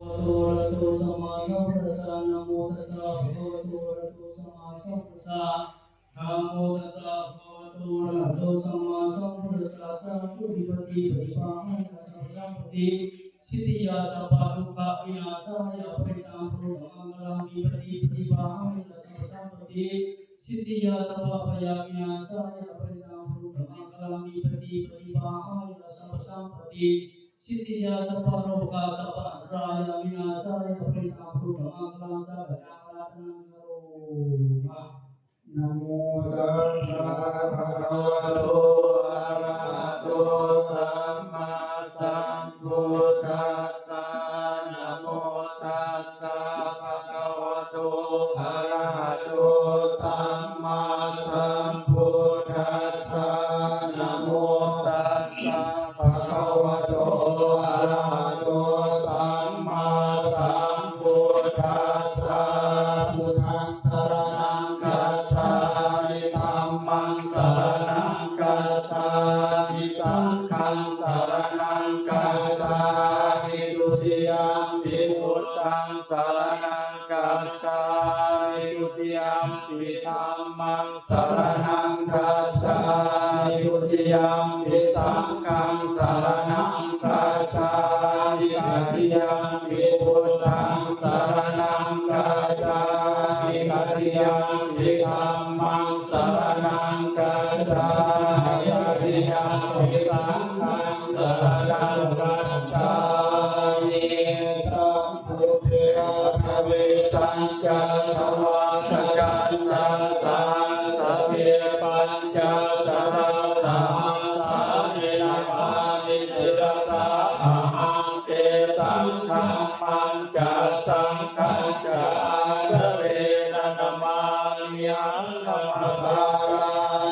โตอะระหะโตสัมมาสัมพุทธัสสะนะโมตัสสะภะคะวะโตอะระหะโตสัมมาสัมพุทธัสสะนะโมตัสสะภะคะวะโตอะระหะโตสัมมาสัมพุทธัสสะสัพพุริปฏิปฏิภาหังสัพพะปฏิสิทธิยาสัพพะทุกขวินาศายะปริตังพุทธังมังคลังวิปฏิปฏิภาหังสัพพะปฏิสิทธิยาสัพพะพยาวินาศายะปริตังพุทธังมังคลังวิปฏิปฏิภาหังสัพพะปฏิสิทธิยาสัพพะโลกาสัพพะอันตรายวินาศายะปริตังพุทธังมังคลังสัพพะจังรัตนังโรมะนะโมตัสสะภะคะวะโตอะระหะโตสัมมาสัมพุทธัสสะนะโมตัสสะภะคะวะโตอะระหะโตสัมมาสัมพุทธัสสะนะโมตัสสะภะคะวะโตอะระหะโตสัมมาสัมพุทธัสสะพุทธังสรณังกัจฉามิธัมมังสรณังกัจฉามิสังฆังสรณังกัจฉามิทุติยัมปิพุทธังสรณังกัจฉามิทุติยัมปิธัมมังสรณังกัจฉามิทุติยัมปิสังฆังสรณังกัจฉามิตติยัมปิพุทธังสรณังกัจฉามิตติยัมปิธัมมังสรณังกัจฉามิตติยัมปิสังฆังสรณังกัจฉามิตัมพุทธะภะเวสัญจาภวังคสัจจังสังสัพเพปัญจสรสหังสาเนนามานิสิรสาอหังเตสังฆัมมัญจสังฆัญจาเกเรนะนามานิหังนามาการา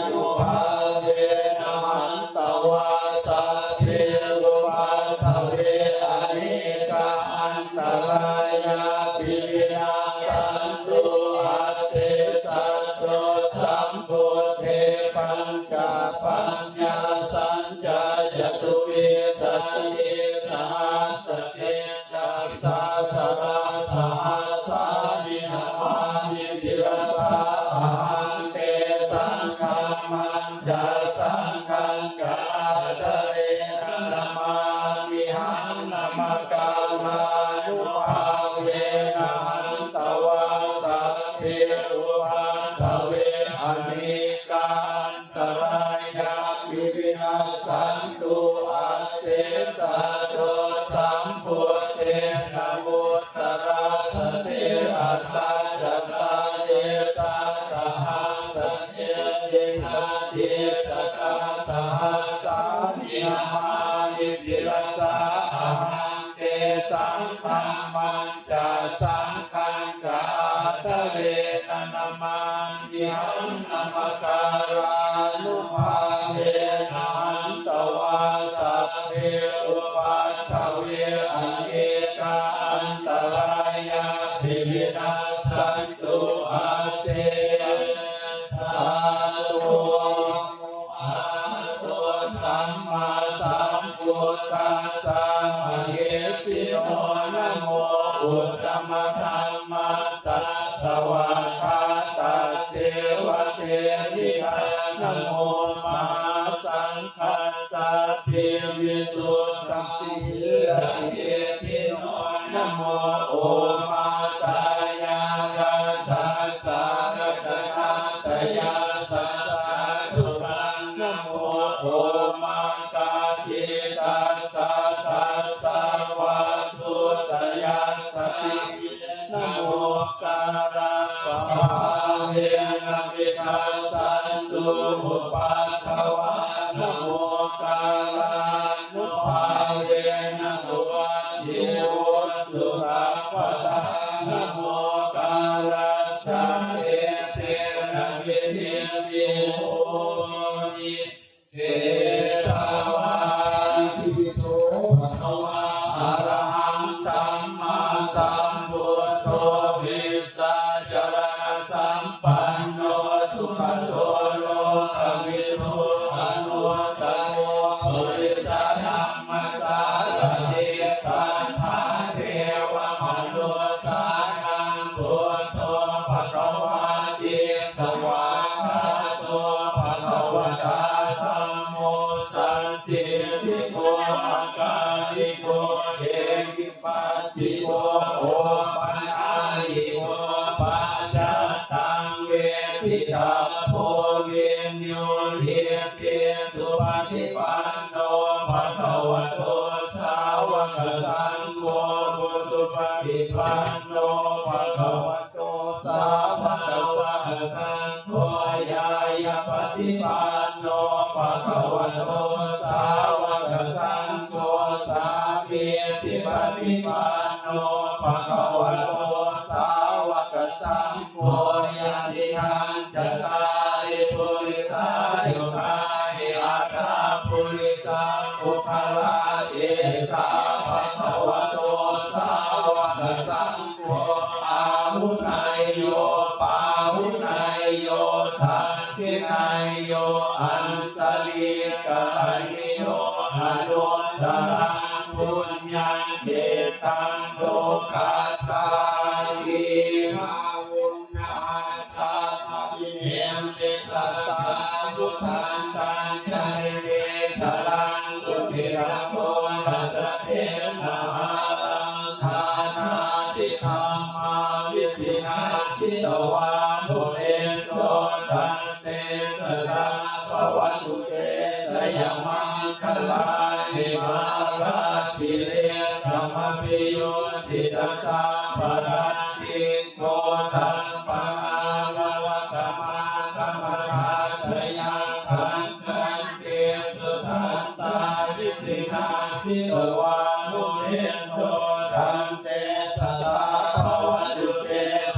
นุภาเวนะหันตวาสัพเพอุปัฏฐเวอเนกาอันตรายาปิวินาสันตุอาเสสัตโตสัมพุทเทปัญจปัญญาสัญจายตุเวสติสหัสเทจัสสะสราสหัสสานินามานิสิรสาอหังเตสังฆัมมัญจสังฆัญจาทะเรนะนามามิหังนามาการานุภาเวนะหันตวาสัพเพอุปัฏฐเวอเนกาอันตรายาปิวินาสันตุอาเสสัตโตสัมพุทเทนะโมตรัสสะเทอัตตาจัตตาเยสัสสะหัสสะเทเยสัสเทสัตตาสหัสสานินามานิสิรสาอหังเตสังฆัมมัญจสังฆัญจาทะเรนะนามามิหังนามาการานุภาเวนะหันตวาสัพเพอุปัฏฐเวอเนกาอันตรายาปิวินาสันตุอาเสสาธุอะระหะโตสัมมาสัมพุทธัสสะมะเหสิโนนะโมพุทธมธัมมัสสะสวากขาตาเสวะเทนิกานะโมมหาสังฆัสสะเทวิสุทธัสสิลเทพิโนนะโมโอมาตายารัสสัสสะรัตนาตยาสัสสะทุกังนะโมโอมังกาทิตัสสะตัสสะวะทุตยาสตินะโมการะปะภาเวนะมิคัสสันตุอุปัฏฐวะนะโมการะนุภาเวนะสุวัตถิโหตุสัพพะทานะโมการะชะเอเชนะวิทิวิโหมิเทสวาทิโสภะคะวะอะระหังสัมมาสัมพุทโธวิสสะจารณะสัมปันโนสุขโตโลกวิทูอนุตตโรปุริสธัมมสารติสัทธาเทวา สิโกโอปัญญิโกปัจจตังเวทิตาโพเวญโยเยเตสุปฏิปันโนภะคะวะโตสาวกสังโฆสุปฏิปันโนภะคะวะโตสาวกสังโฆยายปฏิปันโนภะคะวะโตสาวกสังโฆสามีทิปฏิปันโนภะคะวะโตสาวกสังโฆยะติทังจัตตาริปุริสายุคาหิอัตถาปุริสาอุปาลาเอสาภะคะวะโตสาวกสังโฆอาหุนายโยปาหุนายโยทักขินายโยอันสลีกะลิโยอโยตรังปุญญังเขตังโลกัสสาทิมาวุณาตาทิเนมเตตัสสะพุทธังสังฆังเวทลังอุทิรังโกตัสสะเสนาลังทานาทิธรรมาวิธินาชิตวานุเรนโตตันเตสสะภวตุเตสยมังคลานิมาราติเลธรรมปิโยจิตสัมปรัตติโกตัมปังลวะกมาธรรมทาตยังขันกันเตสุทันตาวิธินาชิตวานุเรนโตตันเตสสะภวตุเต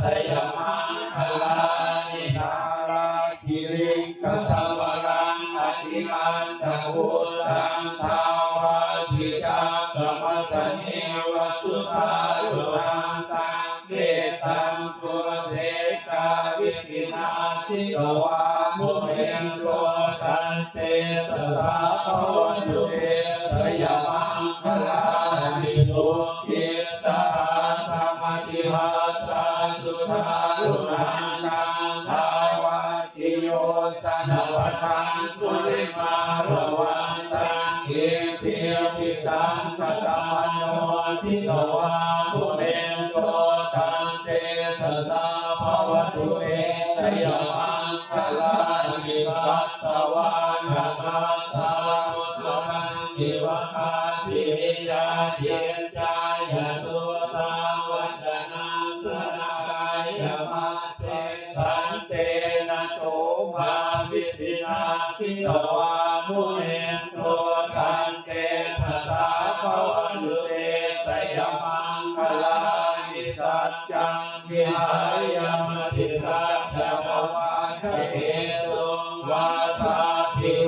สยมังคลานินาราคิริกสัมวรังอธิมันตะพุตังทาวาทิจักกมสเนวสุขาลุนังตังเกตังโกเสกาวิธินาชิตวามุเมนโตตันเตสสะภวตุเตสยมังคลานิโลกิตาธรรมติหัตถาสุขาลุนังตังทาวาทิโยสนะปะทังกุลิมารวันตังเอเทียปิสังคตมโนชิตวามุเนนโตตันเตสสะภวตุเตสยมังคลานิกัตตวานาคัตตวามุตตังนิวะคาติยาเยจายตุตังวัจนังสนะกายมัสเสสันเตนะโสภาวิธินาชิตวามุเนนโตตันเตสสะภวตุเตสยมังคลานิสัจจังวิหายมติสัจจะภวะเทตุวาทาปิโย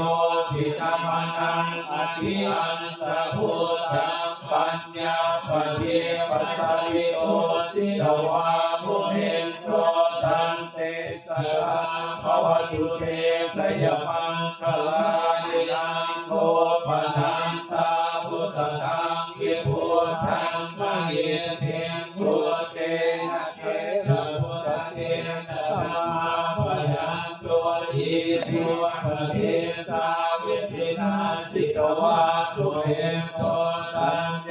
ทิธรรมนังอธิอันตะพุทธังปัญญาปฏิปัสสลิโตสิตวามุเนนโตตันเตสสะภวตุเตสยมังคลานินันโทปนันตาพุทธังวิพุทธังมหิเทนพุทเตนะเทระพุทธเตนะธรรมาพยัญโตอิทิวัปเทสาวิธินาจิตวาทุเรนโตตันเต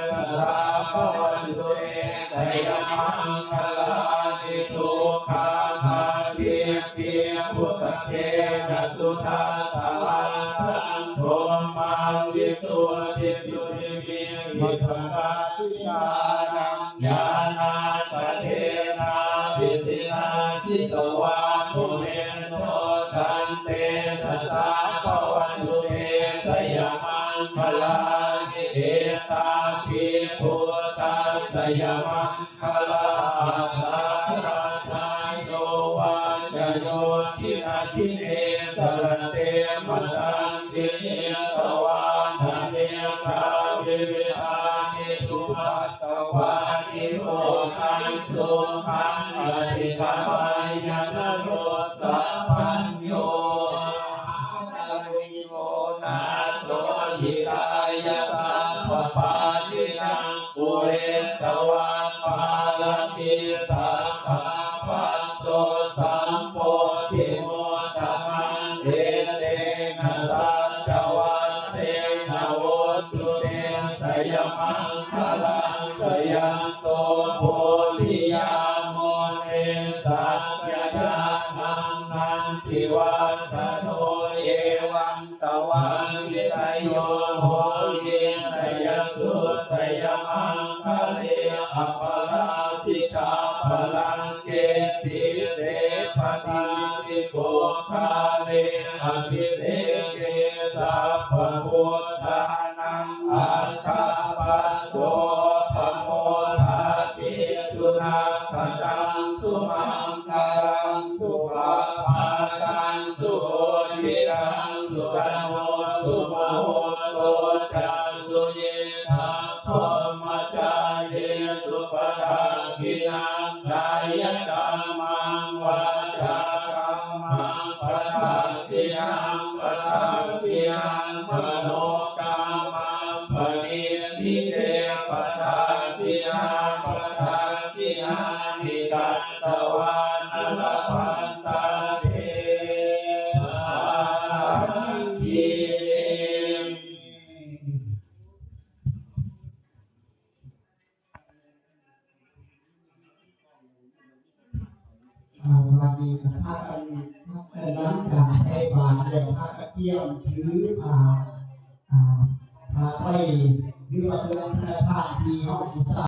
สสะภวตุเตสยมังคลานิทุกขานาทิปิพุทธเทนะสุทัตตะวันตังโทมังวิสุทธิสุทธิวิมุตตาทิตานังญาณาตเทนาวิสินาชิตวามุเนนโตตันเตสสะภวตุเตสยมังคลานิเอตาภิพุทธัสสยมังคลาตาราชายโยวาจโยทินาทิเนสรเตมตังติตวานาเนกาวิเวหานิทุปัตตวานิโมทังสุขังอธิกามายนโรสัพพัญโยวิโยนาโตยิกายสัพพปานินังปุเรตวาปาลมิสัพพะปัตโตสัมโพธิโมตมังเอเตนะสัจจวัสเสนะโหตุเตสยมังคลังสย ยันโตโพธิยามโมเนสัจจยานังนันทิวัฒโนเอวังตวันวิสยโยโหยิสยสุสยมังคะเลอปราสิกาพลังเกสีเสปติปิโกคาเลอภิเสเกสัพพพุทธานังอัฏฐปัตโตปโมทาติสุนัขตังสุมังคลังสุภาภาตังสุโหติตังสุขันโหสุโมโตจัสสุเยธาพมจาเยสุปทาคินังกายกรรมังวาจากรรมังปทาคินังปทาคินังมโนกรรมังปณิทิเตปทาคินังปทาคินังนิกัตตวานลพันตันเทปาลังคี วันนี้พระกันหลังจากใส่บาตรแล้วพระก็เกี่ยวถือพาไปหรือว่าเป็นพระธาตุที่ห้องสุสาน